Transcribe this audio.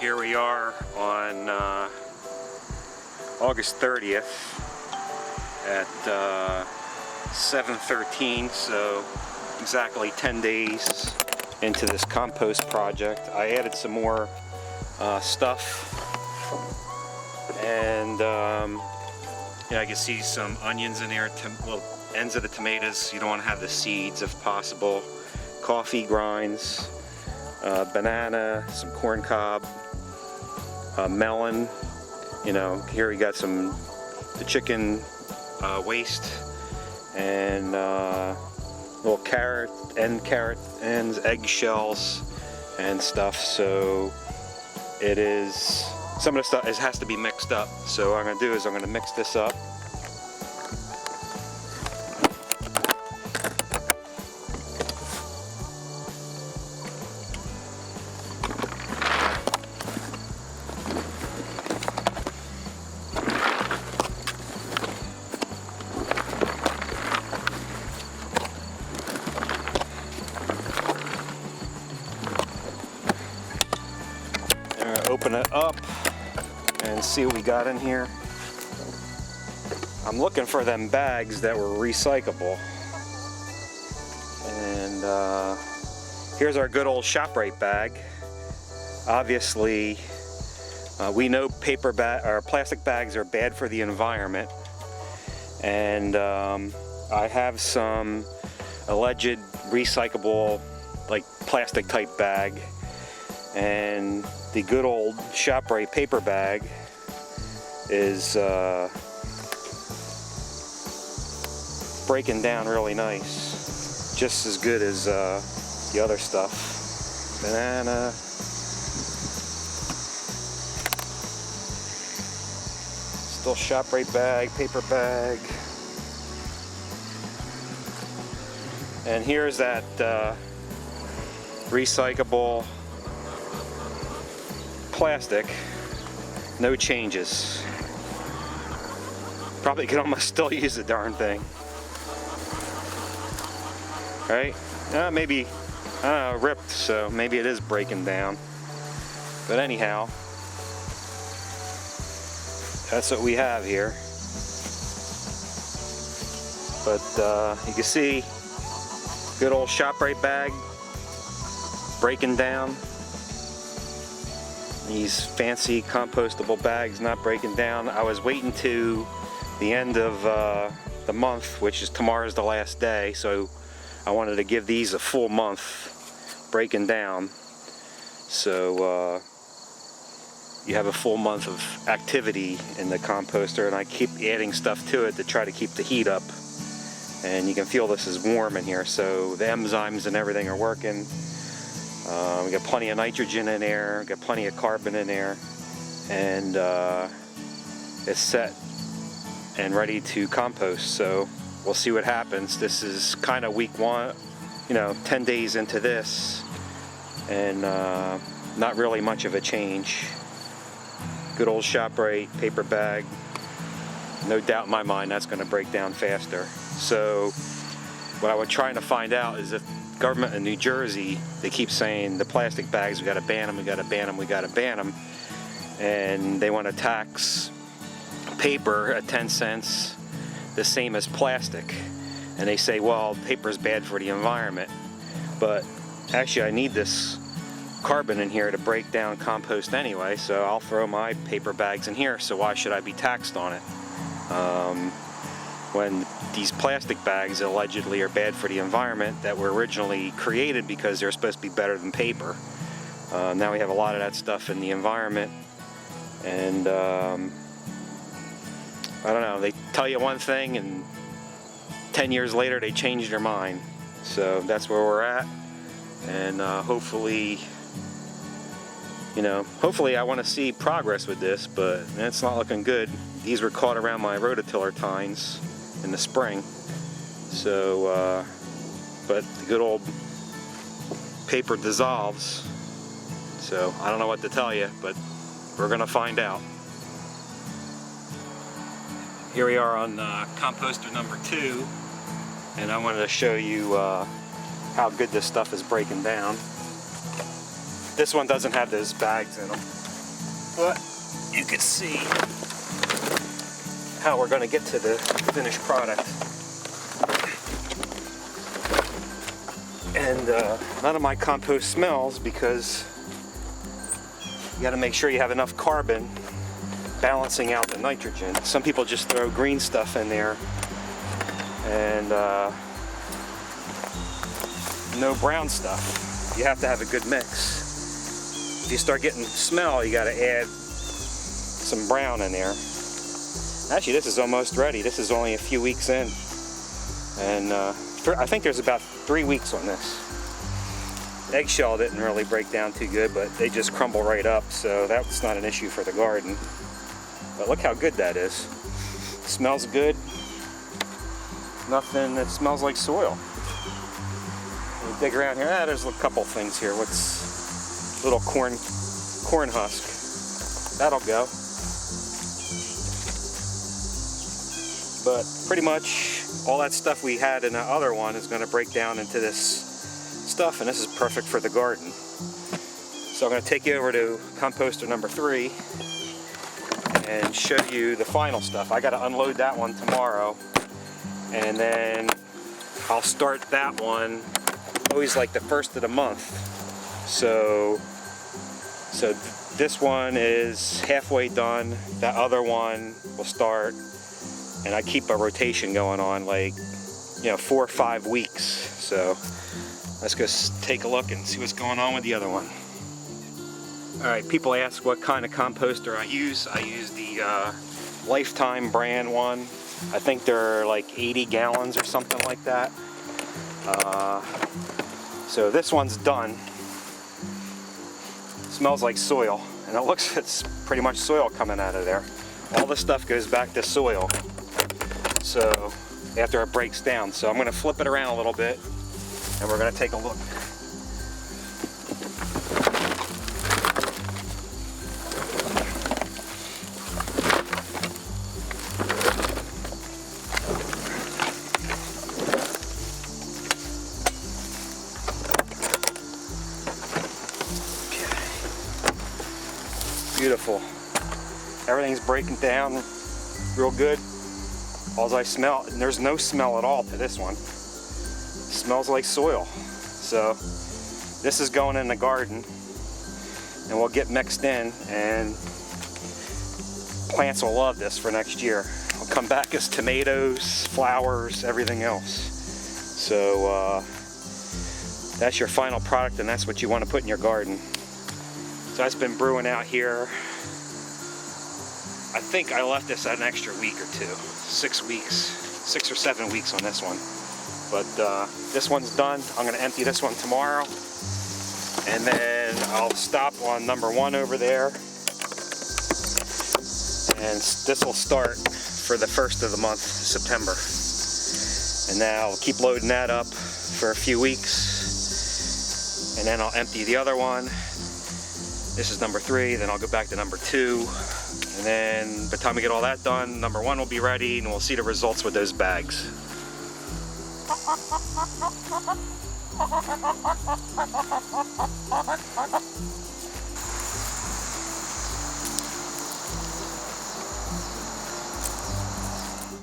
Here we are on August 30th at 7:13, so exactly 10 days into this compost project. I added some more stuff, and yeah, I can see some onions in there, little ends of the tomatoes. You don't want to have the seeds if possible. Coffee grinds, banana, some corn cob, melon. You know, here we got the chicken waste, and little carrot ends, egg shells, and stuff. So it is, some of the stuff has to be mixed up. So what I'm going to do is I'm going to mix this up. Open it up and see what we got in here. I'm looking for them bags that were recyclable, and here's our good old ShopRite bag. Obviously, we know plastic bags are bad for the environment, and I have some alleged recyclable, like plastic type bag, and the good old ShopRite paper bag is breaking down really nice, just as good as the other stuff. Banana, still ShopRite bag, paper bag, and here's that recyclable plastic, no changes. Probably could almost still use the darn thing, right? Maybe ripped, so maybe it is breaking down. But anyhow, that's what we have here. But you can see, good old ShopRite bag breaking down. These fancy compostable bags not breaking down. I was waiting to the end of the month, which is tomorrow's the last day, so I wanted to give these a full month breaking down, so you have a full month of activity in the composter. And I keep adding stuff to it to try to keep the heat up, and you can feel this is warm in here, so the enzymes and everything are working. We got plenty of nitrogen in there, got plenty of carbon in there, and it's set and ready to compost. So we'll see what happens. This is kind of week one, 10 days into this, and not really much of a change. Good old ShopRite paper bag, no doubt in my mind that's going to break down faster. So what I was trying to find out is if government in New Jersey, they keep saying the plastic bags, we got to ban them, we got to ban them, we got to ban them, and they want to tax paper at 10 cents, the same as plastic. And they say, well, paper's bad for the environment, but actually I need this carbon in here to break down compost anyway, so I'll throw my paper bags in here, so why should I be taxed on it? When these plastic bags allegedly are bad for the environment, that were originally created because they're supposed to be better than paper. Now we have a lot of that stuff in the environment, and I don't know, they tell you one thing and 10 years later they change their mind. So that's where we're at, and hopefully I want to see progress with this, but it's not looking good. These were caught around my rototiller tines in the spring, so but the good old paper dissolves, so I don't know what to tell you, but we're gonna find out. Here we are on composter number 2, and I wanted to show you how good this stuff is breaking down. This one doesn't have those bags in them. But you can see how we're going to get to the finished product. And none of my compost smells because you got to make sure you have enough carbon balancing out the nitrogen. Some people just throw green stuff in there and no brown stuff. You have to have a good mix. If you start getting smell, you got to add some brown in there. Actually, this is almost ready. This is only a few weeks in, and I think there's about 3 weeks on this. Eggshell didn't really break down too good, but they just crumble right up, so that's not an issue for the garden. But look how good that is. Smells good. Nothing that smells like soil. We dig around here. There's a couple things here. What's little corn husk? That'll go. But pretty much all that stuff we had in the other one is going to break down into this stuff, and this is perfect for the garden. So I'm going to take you over to composter number 3 and show you the final stuff. I got to unload that one tomorrow, and then I'll start that one always like the first of the month. So this one is halfway done. That other one will start, and I keep a rotation going on, like, 4 or 5 weeks. So let's go take a look and see what's going on with the other one. Alright, people ask what kind of composter I use. I use the Lifetime brand one. I think they're like 80 gallons or something like that. So this one's done. Smells like soil, and it looks, it's pretty much soil coming out of there. All this stuff goes back to soil, so after it breaks down. So I'm going to flip it around a little bit, and we're going to take a look. Beautiful. Everything's breaking down real good. All I smell, and there's no smell at all to this one. It smells like soil. So this is going in the garden, and we'll get mixed in, and plants will love this for next year. It'll come back as tomatoes, flowers, everything else. So that's your final product, and that's what you want to put in your garden. So that's been brewing out here. I think I left this an extra week or two. 6 weeks, 6 or 7 weeks on this one. But this one's done. I'm gonna empty this one tomorrow. And then I'll stop on number 1 over there. And this will start for the first of the month, September. And then I'll keep loading that up for a few weeks. And then I'll empty the other one. This is number 3, then I'll go back to number 2, and then by the time we get all that done, number 1 will be ready, and we'll see the results with those bags.